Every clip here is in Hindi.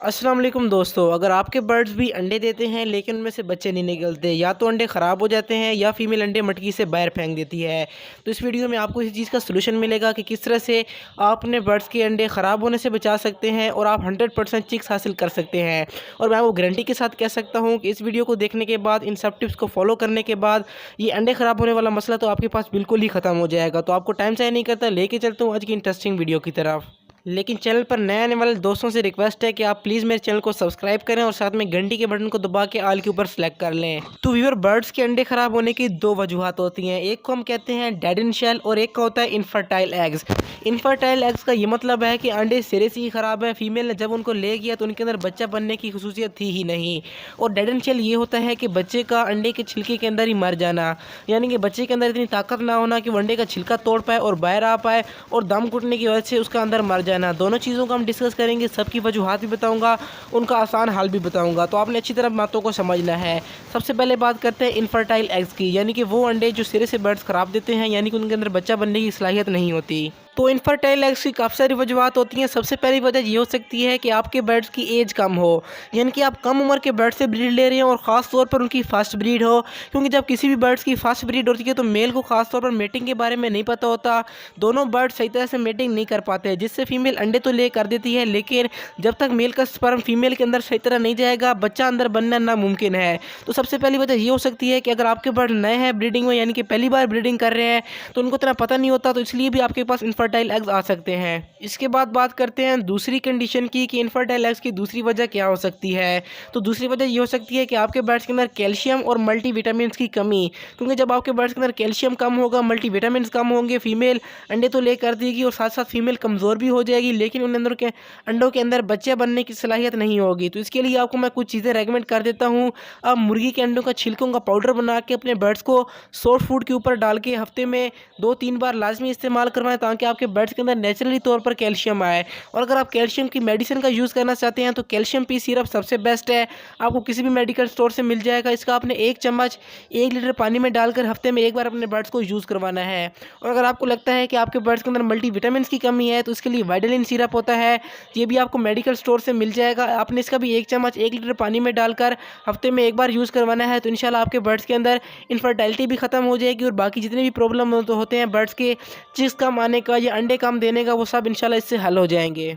अस्सलाम वालेकुम दोस्तों, अगर आपके बर्ड्स भी अंडे देते हैं लेकिन उनमें से बच्चे नहीं निकलते, या तो अंडे ख़राब हो जाते हैं या फीमेल अंडे मटकी से बाहर फेंक देती है, तो इस वीडियो में आपको इस चीज़ का सलूशन मिलेगा कि किस तरह से आप अपने बर्ड्स के अंडे ख़राब होने से बचा सकते हैं और आप 100% चिक्स हासिल कर सकते हैं। और मैं वो गारंटी के साथ कह सकता हूँ कि इस वीडियो को देखने के बाद, इन सब टिप्स को फॉलो करने के बाद, ये अंडे ख़राब होने वाला मसला तो आपके पास बिल्कुल ही ख़त्म हो जाएगा। तो आपको टाइम ज़ाया नहीं करता, लेके चलता हूँ आज की इंटरेस्टिंग वीडियो की तरफ। लेकिन चैनल पर नए आने वाले दोस्तों से रिक्वेस्ट है कि आप प्लीज़ मेरे चैनल को सब्सक्राइब करें और साथ में घंटी के बटन को दबा के ऑल के ऊपर सेलेक्ट कर लें। तो व्यूअर, बर्ड्स के अंडे खराब होने की दो वजूहत होती हैं, एक को हम कहते हैं डेड इन शेल और एक का होता है इनफर्टाइल एग्स। इनफर्टाइल एग्स का ये मतलब है कि अंडे सिरे से ही ख़राब है, फीमेल ने जब उनको ले गया तो उनके अंदर बच्चा बनने की खसूसियत थी ही नहीं। और डेड इन शेल ये होता है कि बच्चे का अंडे के छिलके के अंदर ही मर जाना, यानी कि बच्चे के अंदर इतनी ताकत ना होना कि वो अंडे का छिलका तोड़ पाए और बाहर आ पाए, और दम घुटने की वजह से उसका अंदर मर जाना। दोनों चीज़ों को हम डिस्कस करेंगे, सबकी वजूहात भी बताऊंगा, उनका आसान हल भी बताऊंगा, तो आपने अच्छी तरह बातों को समझना है। सबसे पहले बात करते हैं इनफर्टाइल एग्स की, यानी कि वो अंडे जो सिरे से बर्ड्स ख़राब देते हैं, यानी कि उनके अंदर बच्चा बनने की सलाहियत नहीं होती। तो इनफर्टाइल एग्स की काफ़ी सारी वजूहत होती हैं। सबसे पहली वजह ये हो सकती है कि आपके बर्ड्स की एज कम हो, यानी कि आप कम उम्र के बर्ड से ब्रीड ले रहे हैं और ख़ास तौर पर उनकी फर्स्ट ब्रीड हो, क्योंकि जब किसी भी बर्ड्स की फर्स्ट ब्रीड होती है तो मेल को खास तौर पर मेटिंग के बारे में नहीं पता होता, दोनों बर्ड सही तरह से मेटिंग नहीं कर पाते, जिससे फीमेल अंडे तो ले कर देती है, लेकिन जब तक मेल का स्पर्म फीमेल के अंदर सही तरह नहीं जाएगा, बच्चा अंदर बनना नामुमकिन है। तो सबसे पहली वजह ये हो सकती है कि अगर आपके बर्ड नए हैं ब्रीडिंग में, यानी कि पहली बार ब्रीडिंग कर रहे हैं, तो उनको इतना पता नहीं होता, तो इसलिए भी आपके पास इनफर्टाइल एग्स आ सकते हैं। इसके बाद बात करते हैं दूसरी कंडीशन की कि इनफर्टाइल एग्स की दूसरी वजह क्या हो सकती है। तो दूसरी वजह ये हो सकती है कि आपके बर्ड्स के अंदर कैल्शियम और मल्टीविटामिन की कमी, क्योंकि जब आपके बर्ड्स के अंदर कैल्शियम कम होगा, मल्टीविटामिन कम होंगे, फीमेल अंडे तो ले कर देगी और साथ साथ फीमेल कमज़ोर भी हो जाएगी, लेकिन उन अंडों के अंदर बच्चे बनने की सलाहियत नहीं होगी। तो इसके लिए आपको मैं कुछ चीज़ें रेकमेंड कर देता हूँ। आप मुर्गी के अंडों का छिलकों का पाउडर बना के अपने बर्ड्स को सॉफ्ट फूड के ऊपर डाल के हफ्ते में 2-3 बार लाजमी इस्तेमाल करवाएं, ताकि आपके बर्ड्स के अंदर नेचुरली तौर पर कैल्शियम आए। और अगर आप कैल्शियम की मेडिसिन का यूज़ करना चाहते हैं तो कैल्शियम पी सिरप सबसे बेस्ट है, आपको किसी भी मेडिकल स्टोर से मिल जाएगा। इसका आपने 1 चम्मच 1 लीटर पानी में डालकर हफ्ते में 1 बार अपने बर्ड्स को यूज़ करवाना है। और अगर आपको लगता है कि आपके बर्ड्स के अंदर मल्टीविटामिन की कमी है तो इसके लिए वाइटालिन सिरप होता है, ये भी आपको मेडिकल स्टोर से मिल जाएगा। आपने इसका भी 1 चम्मच 1 लीटर पानी में डालकर हफ्ते में 1 बार यूज़ करवाना है, तो इंशाल्लाह आपके बर्ड्स के अंदर इनफर्टिलिटी भी ख़त्म हो जाएगी और बाकी जितने भी प्रॉब्लम होते हैं बर्ड्स के चिक्स कम आने का या अंडे कम देने का, वो सब इंशाल्लाह इससे हल हो जाएंगे।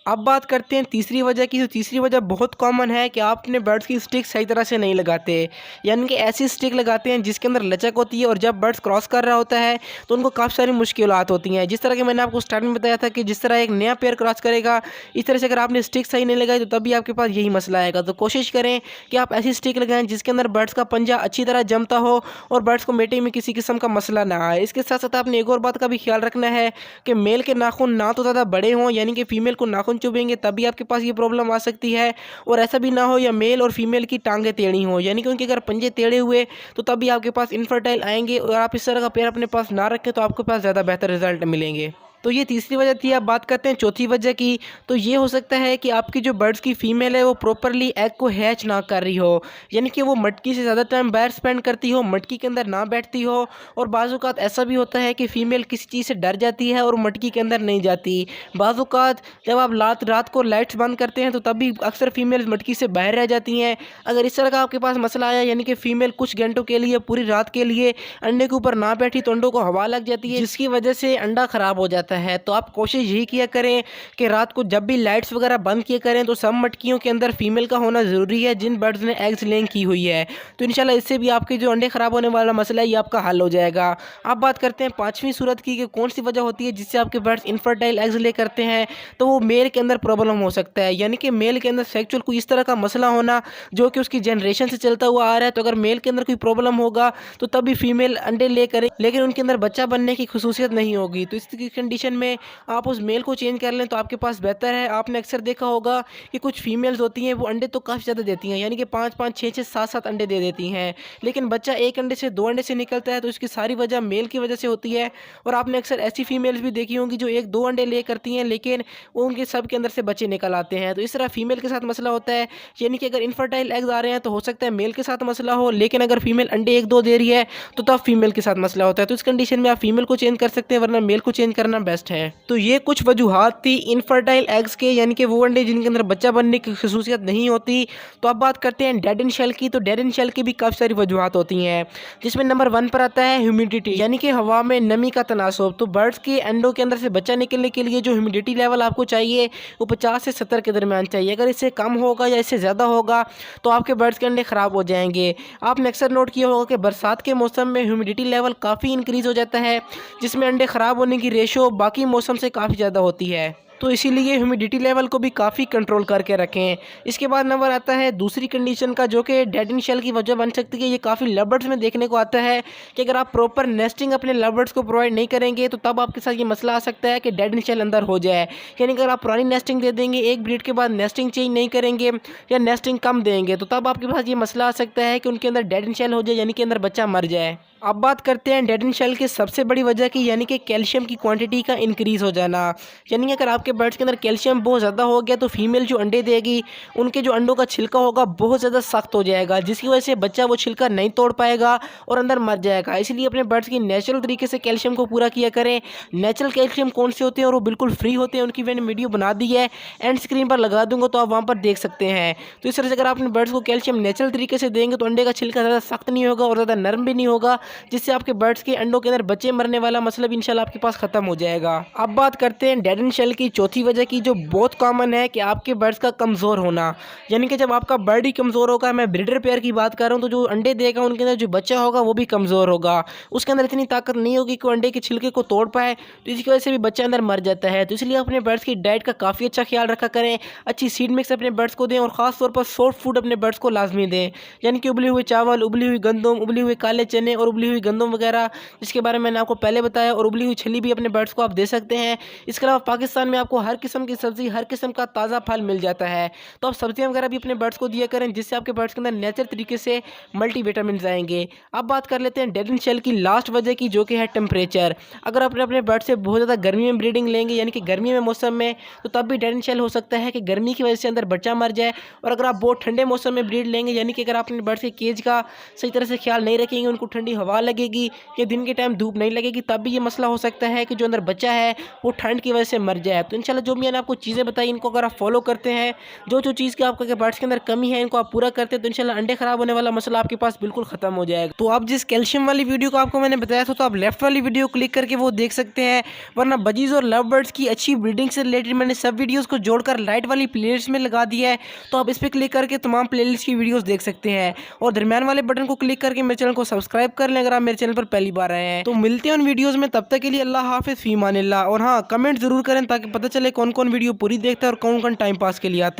अब बात करते हैं तीसरी वजह की। तो तीसरी वजह बहुत कॉमन है कि आप अपने बर्ड्स की स्टिक सही तरह से नहीं लगाते, यानी कि ऐसी स्टिक लगाते हैं जिसके अंदर लचक होती है, और जब बर्ड्स क्रॉस कर रहा होता है तो उनको काफ़ी सारी मुश्किलात होती हैं। जिस तरह के मैंने आपको स्टार्टिंग में बताया था कि जिस तरह एक नया पेयर क्रॉस करेगा, इस तरह से अगर आपने स्टिक सही नहीं लगाई तो तब भी आपके पास यही मसला आएगा। तो कोशिश करें कि आप ऐसी स्टिक लगाएं जिसके अंदर बर्ड्स का पंजा अच्छी तरह जमता हो और बर्ड्स को मेटिंग में किसी किस्म का मसला ना आए। इसके साथ साथ आपने एक और बात का भी ख्याल रखना है कि मेल के नाखून ना तो ज़्यादा बड़े हों, यानी कि फीमेल को नाखून चुभेंगे तभी आपके पास ये प्रॉब्लम आ सकती है, और ऐसा भी ना हो या मेल और फीमेल की टांगें टेढ़ी हो, यानी कि उनके अगर पंजे टेढ़े हुए तो तभी आपके पास इनफर्टाइल आएंगे, और आप इस तरह का पेयर अपने पास ना रखें तो आपके पास ज़्यादा बेहतर रिजल्ट मिलेंगे। तो ये तीसरी वजह थी। अब बात करते हैं चौथी वजह की। तो ये हो सकता है कि आपकी जो बर्ड्स की फ़ीमेल है वो प्रॉपरली एग को हैच ना कर रही हो, यानी कि वो मटकी से ज़्यादा टाइम बाहर स्पेंड करती हो, मटकी के अंदर ना बैठती हो, और बाज़ औक़ात ऐसा भी होता है कि फ़ीमेल किसी चीज़ से डर जाती है और मटकी के अंदर नहीं जाती। बाज़ औक़ात जब आप रात को लाइट्स बंद करते हैं तो तब भी अक्सर फीमेल मटकी से बाहर रह जाती हैं। अगर इस तरह का आपके पास मसला आया, यानी कि फ़ीमेल कुछ घंटों के लिए, पूरी रात के लिए अंडे के ऊपर ना बैठी तो अंडों को हवा लग जाती है, जिसकी वजह से अंडा ख़राब हो जाता है। तो आप कोशिश यही किया करें कि रात को जब भी लाइट्स वगैरह बंद किया करें तो सब मटकियों के अंदर फीमेल का होना ज़रूरी है जिन बर्ड्स ने एग्स लेइंग की हुई है। तो इंशाल्लाह इससे भी आपके जो अंडे ख़राब होने वाला मसला है ये आपका हल हो जाएगा। अब बात करते हैं पाँचवीं सूरत की कि कौन सी वजह होती है जिससे आपके बर्ड्स इनफर्टाइल एग्स ले करते हैं। तो वो मेल के अंदर प्रॉब्लम हो सकता है, यानी कि मेल के अंदर सेक्चुअल कोई इस तरह का मसला होना जो कि उसकी जनरेशन से चलता हुआ आ रहा है। तो अगर मेल के अंदर कोई प्रॉब्लम होगा तो तभी फीमेल अंडे ले करें, लेकिन उनके अंदर बच्चा बनने की खसूसियत नहीं होगी। तो इस कंडीशन में आप उस मेल को चेंज कर लें तो आपके पास बेहतर है। आपने अक्सर देखा होगा कि कुछ फीमेल्स होती हैं वो अंडे तो काफ़ी ज़्यादा देती हैं, यानी कि 5-5, 6-6, 7-7 अंडे दे देती हैं, लेकिन बच्चा एक अंडे से 2 अंडे से निकलता है। तो इसकी सारी वजह मेल की वजह से होती है। और आपने अक्सर ऐसी फीमेल्स भी देखी होंगी जो 1-2 अंडे ले करती हैं, लेकिन वो उनके सब के अंदर से बच्चे निकल आते हैं। तो इस तरह फीमेल के साथ मसला होता है, यानी कि अगर इनफर्टाइल एग्स आ रहे हैं तो हो सकता है मेल के साथ मसला हो, लेकिन अगर फीमेल अंडे 1-2 दे रही है तो तब फीमेल के साथ मसला होता है। तो इस कंडीशन में आप फीमेल को चेंज कर सकते हैं, वरना मेल को चेंज करना बेस्ट है। तो ये कुछ वजूहात थी इनफर्टाइल एग्स के, यानी कि वो अंडे जिनके अंदर बच्चा बनने की खसूसियत नहीं होती। तो अब बात करते हैं डेड इन शेल की। तो डेड इन शेल की भी काफ़ी सारी वजूहात होती हैं, जिसमें नंबर 1 पर आता है ह्यूमिडिटी, यानी कि हवा में नमी का तनासुब। तो बर्ड्स के अंडों के अंदर से बच्चा निकलने के लिए जो ह्यूमिडिटी लेवल आपको चाहिए वो 50 से 70 के दरमियान चाहिए। अगर इससे कम होगा या इससे ज़्यादा होगा तो आपके बर्ड्स के अंडे ख़राब हो जाएंगे। आपने अक्सर नोट किया होगा कि बरसात के मौसम में ह्यूमिडिटी लेवल काफ़ी इंक्रीज़ हो जाता है, जिसमें अंडे ख़राब होने की रेशो बाकी मौसम से काफ़ी ज़्यादा होती है। तो इसीलिए ह्यूमिडिटी लेवल को भी काफ़ी कंट्रोल करके रखें। इसके बाद नंबर आता है दूसरी कंडीशन का, जो कि डेड इन शेल की वजह बन सकती है। ये काफ़ी लव में देखने को आता है कि अगर आप प्रॉपर नेस्टिंग अपने लव को प्रोवाइड नहीं करेंगे तो तब आपके साथ ये मसला आ सकता है कि डेड इन शेल अंदर हो जाए। यानी अगर आप पुरानी नेस्टिंग दे देंगे, एक ब्रीड के बाद नेस्टिंग चेंज नहीं करेंगे या नेस्टिंग कम देंगे, तो तब आपके पास ये मसला आ सकता है कि उनके अंदर डेड इन शेल हो जाए, यानी कि अंदर बच्चा मर जाए। अब बात करते हैं डेड इन शेल के सबसे बड़ी वजह की, यानी कि कैल्शियम की क्वांटिटी का इंक्रीज़ हो जाना। यानी कि अगर आपके बर्ड्स के अंदर कैल्शियम बहुत ज़्यादा हो गया तो फीमेल जो अंडे देगी उनके जो अंडों का छिलका होगा बहुत ज़्यादा सख्त हो जाएगा, जिसकी वजह से बच्चा वो छिलका नहीं तोड़ पाएगा और अंदर मर जाएगा। इसलिए अपने बर्ड्स की नेचुरल तरीके से कैल्शियम को पूरा किया करें। नेचुरल कैल्शियम कौन से होते हैं और वो बिल्कुल फ्री होते हैं, उनकी मैंने वीडियो बना दी है, एंड स्क्रीन पर लगा दूंगा तो आप वहाँ पर देख सकते हैं। तो इस तरह से अगर आप अपने बर्ड्स को कैल्शियम नेचुरल तरीके से देंगे तो अंडे का छिलका ज़्यादा सख्त नहीं होगा और ज़्यादा नरम भी नहीं होगा, जिससे आपके बर्ड्स के अंडों के अंदर बच्चे मरने वाला मसला भी इंशाल्लाह आपके पास खत्म हो जाएगा। अब बात करते हैं डेड इन शेल की चौथी वजह की, जो बहुत कॉमन है कि आपके बर्ड्स का कमज़ोर होना। यानी कि जब आपका बर्ड ही कमज़ोर होगा, मैं ब्रीडर पेयर की बात कर रहा हूँ, तो जो अंडे देगा उनके अंदर जो बच्चा होगा वो भी कमज़ोर होगा। उसके अंदर इतनी ताकत नहीं होगी कि वो अंडे के छिलके को तोड़ पाए, तो इसकी वजह से भी बच्चा अंदर मर जाता है। तो इसलिए अपने बर्ड्स की डाइट का काफ़ी अच्छा ख्याल रखा करें। अच्छी सीड मिक्स अपने बर्ड्स को दें और ख़ास तौर पर सॉफ्ट फूड अपने बर्ड्स को लाजमी दें, यानी कि उबले हुए चावल, उबली हुई गंदम, उबले हुए काले चने और उबली हुई गंदम वगैरह, जिसके बारे में मैंने आपको पहले बताया। और उबली हुई छली भी अपने बर्ड्स को आप दे सकते हैं। इसके अलावा पाकिस्तान में आपको हर किस्म की सब्ज़ी, हर किस्म का ताज़ा फल मिल जाता है, तो आप सब्जियां वगैरह भी अपने बर्ड्स को दिया करें, जिससे आपके बर्ड्स के अंदर नेचुरल तरीके से मल्टीविटामिन आएंगे। अब बात कर लेते हैं डेड इन शेल की लास्ट वजह की, जो कि है टेम्परेचर। अगर आप अपने बर्ड से बहुत ज़्यादा गर्मी में ब्रीडिंग लेंगे, यानी कि गर्मी में मौसम में, तो तब भी डेड इन शेल हो सकता है कि गर्मी की वजह से अंदर बच्चा मर जाए। और अगर आप बहुत ठंडे मौसम में ब्रीड लेंगे, यानी कि अगर आप अपने बर्ड्स के केज का सही तरह से ख्याल नहीं रखेंगे, उनको ठंडी हवा लगेगी या दिन के टाइम धूप नहीं लगेगी, तब भी ये मसला हो सकता है कि जो अंदर बच्चा है वो ठंड की वजह से मर जाए। तो इंशाल्लाह जो मैंने आपको चीज़ें बताई, इनको अगर आप फॉलो करते हैं, जो जो चीज़ की आपके बर्ड्स के अंदर कमी है इनको आप पूरा करते हैं, तो इंशाल्लाह अंडे खराब होने वाला मसला आपके पास बिल्कुल खत्म हो जाएगा। तो आप जिस कैल्शियम वाली वीडियो को आपको मैंने बताया था, तो आप लेफ्ट वाली वीडियो क्लिक करके वो देख सकते हैं, वरना बजीज और लव बर्ड्स की अच्छी ब्रीडिंग से रिलेटेड मैंने सब वीडियोज़ को जोड़कर राइट वाली प्लेलिस्ट में लगा दिया है, तो आप इस पर क्लिक करके तमाम प्लेलिस्ट की वीडियोज़ देख सकते हैं। और दरमियान वाले बटन को क्लिक करके मेरे चैनल को सब्सक्राइब कर लें अगर आप मेरे चैनल पर पहली बार आए हैं। तो मिलते हैं उन वीडियोज़ में, तब तक के लिए अल्लाह हाफिज़, फी अमानिल्लाह। और हाँ, कमेंट ज़रूर करें ताकि पता चले कौन कौन वीडियो पूरी देखता है और कौन कौन टाइम पास के लिए आता है।